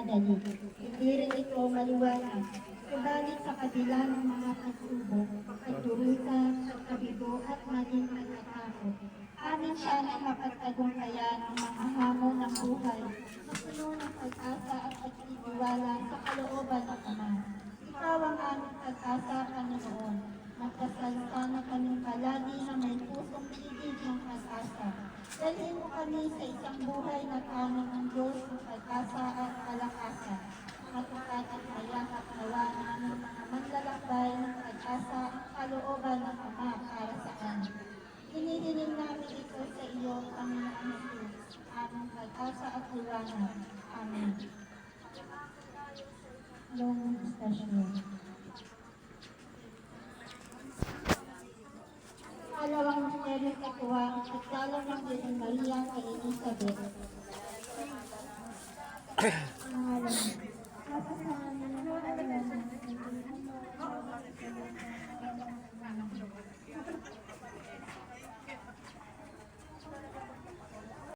madali. Hindi rin ito maliwanag. Subalit sa kabila ng mga pagsubok, pagdurusa, pagkabigo at maging pagkatakot, amin sana mapagtagumpayan ang mga hamon ng buhay na puno ng pag-asa at pagtitiwala sa kalooban ng Ama. Ikaw ang aming pag-asa, Panginoon. Magdasal sana kaming palagi na may pusong ibig ng pag-asa. Dalhin mo kami sa isang buhay na tanong ng Diyos ng pag-asa at kalakasan. Matukat at mayakap nawa namin mga manlalakbay ng pag-asa ang kalooban ng Ama para sa amin. Hinihiling namin ito sa iyo, Panginoon Jesus, aming pag-asa at liwanag. Amen. Long Stasyon. Kalawang misteryo sa tuwa, pagdalaw ng Virgen Maria kay Elizabeth.